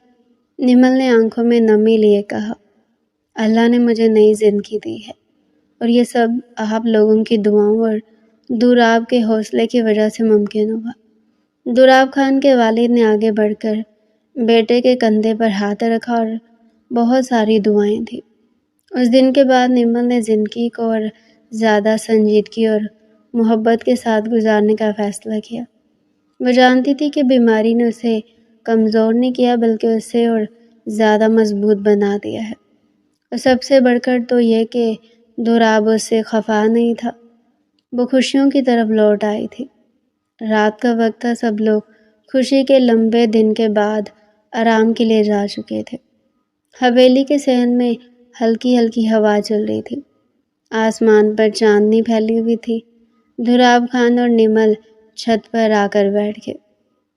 نمل نے آنکھوں میں نمی لیے کہا، اللہ نے مجھے نئی زندگی دی ہے اور یہ سب آپ لوگوں کی دعاؤں اور دوراب کے حوصلے کی وجہ سے ممکن ہوا۔ دوراب خان کے والد نے آگے بڑھ کر بیٹے کے کندھے پر ہاتھ رکھا اور بہت ساری دعائیں دیں۔ اس دن کے بعد نمل نے زندگی کو اور زیادہ سنجیدگی اور محبت کے ساتھ گزارنے کا فیصلہ کیا۔ وہ جانتی تھی کہ بیماری نے اسے کمزور نہیں کیا بلکہ اسے اور زیادہ مضبوط بنا دیا ہے۔ اور سب سے بڑھ کر تو یہ کہ دوراب اس سے خفا نہیں تھا، وہ خوشیوں کی طرف لوٹ آئی تھی۔ رات کا وقت تھا، سب لوگ خوشی کے لمبے دن کے بعد آرام کے لیے جا چکے تھے۔ حویلی کے صحن میں ہلکی ہلکی ہوا چل رہی تھی، آسمان پر چاندنی پھیلی ہوئی تھی۔ دوراب خان اور نمل چھت پر آ کر بیٹھ گئے۔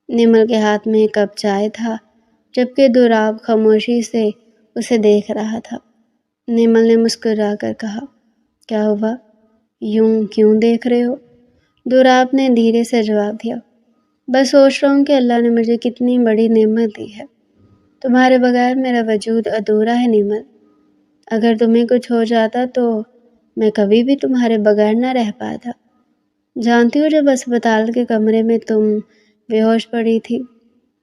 نمل کے ہاتھ میں ایک کپ چائے تھا جبکہ دوراب خاموشی سے اسے دیکھ رہا تھا۔ نمل نے مسکرا کر کہا، کیا ہوا؟ یوں کیوں دیکھ رہے ہو؟ دوراب نے دھیرے سے جواب دیا، بس سوچ رہا ہوں کہ اللہ نے مجھے کتنی بڑی نعمت دی ہے۔ تمہارے بغیر میرا وجود ادھورا ہے نمل۔ اگر تمہیں کچھ ہو جاتا تو میں کبھی بھی تمہارے بغیر نہ رہ پاتا۔ جانتی ہو جب اسپتال کے کمرے میں تم بے ہوش پڑی تھی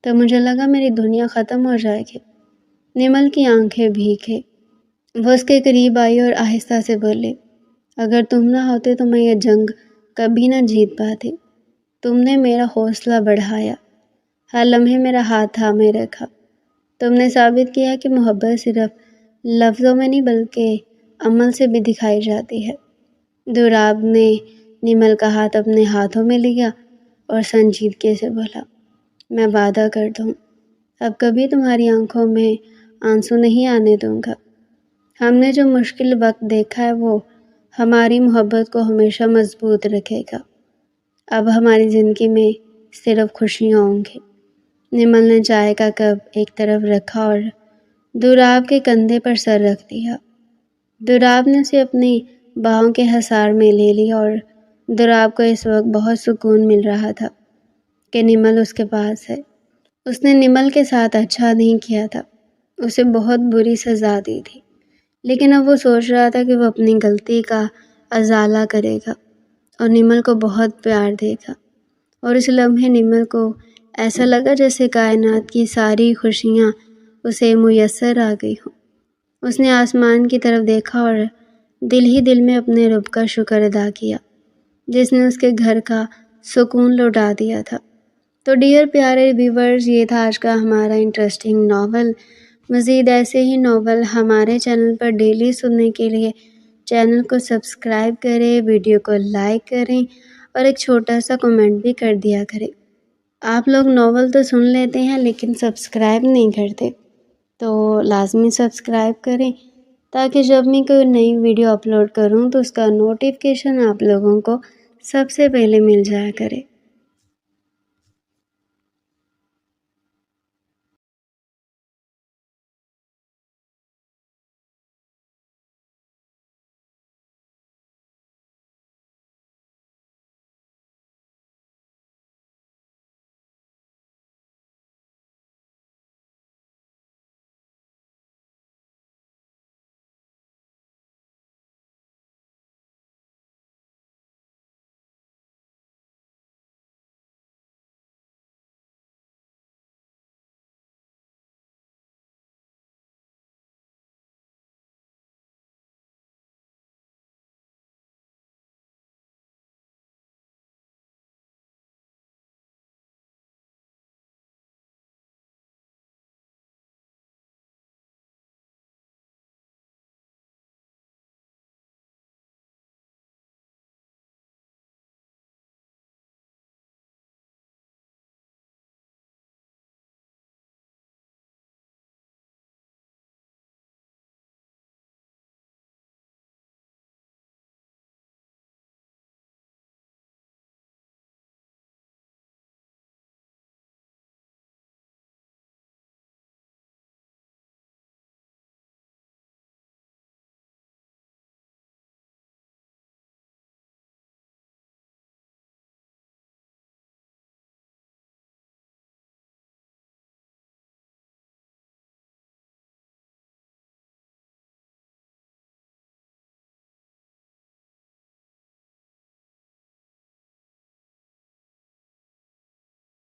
تو مجھے لگا میری دنیا ختم ہو جائے گی۔ نمل کی آنکھیں بھیگ گئی۔ وہ اس کے قریب آئی اور آہستہ سے بولی، اگر تم نہ ہوتے تو میں یہ جنگ کبھی نہ جیت پاتی۔ تم نے میرا حوصلہ بڑھایا، ہر لمحے میرا ہاتھ تھامے رکھا۔ تم نے ثابت کیا کہ محبت صرف لفظوں میں نہیں بلکہ عمل سے بھی دکھائی جاتی ہے۔ دوراب نے نمل کا ہاتھ اپنے ہاتھوں میں لیا اور سنجیدگی سے بولا، میں وعدہ کرتا ہوں اب کبھی تمہاری آنکھوں میں آنسو نہیں آنے دوں گا۔ ہم نے جو مشکل وقت دیکھا ہے وہ ہماری محبت کو ہمیشہ مضبوط رکھے گا۔ اب ہماری زندگی میں صرف خوشیاں ہوں گی۔ نمل نے چائے کا کپ ایک طرف رکھا اور دوراب کے کندھے پر سر رکھ دیا۔ دوراب نے اسے اپنی باہوں کے حصار میں لے لیا اور دوراب کو اس وقت بہت سکون مل رہا تھا کہ نمل اس کے پاس ہے۔ اس نے نمل کے ساتھ اچھا نہیں کیا تھا، اسے بہت بری سزا دی تھی، لیکن اب وہ سوچ رہا تھا کہ وہ اپنی غلطی کا ازالہ کرے گا اور نمل کو بہت پیار دے گا۔ اور اس لمحے نمل کو ایسا لگا جیسے کائنات کی ساری خوشیاں اسے میسر آ گئی ہوں۔ اس نے آسمان کی طرف دیکھا اور دل ہی دل میں اپنے رب کا شکر ادا کیا جس نے اس کے گھر کا سکون لوٹا دیا تھا۔ تو ڈیئر پیارے ویورز، یہ تھا آج کا ہمارا انٹرسٹنگ ناول۔ مزید ایسے ہی ناول ہمارے چینل پر ڈیلی سننے کے لیے چینل کو سبسکرائب کریں، ویڈیو کو لائک کریں اور ایک چھوٹا سا کمنٹ بھی کر دیا کریں۔ آپ لوگ ناول تو سن لیتے ہیں لیکن سبسکرائب نہیں کرتے، تو لازمی سبسکرائب کریں تاکہ جب میں کوئی نئی ویڈیو اپلوڈ کروں تو اس کا نوٹیفیکیشن آپ لوگوں کو سب سے پہلے مل جایا کرے۔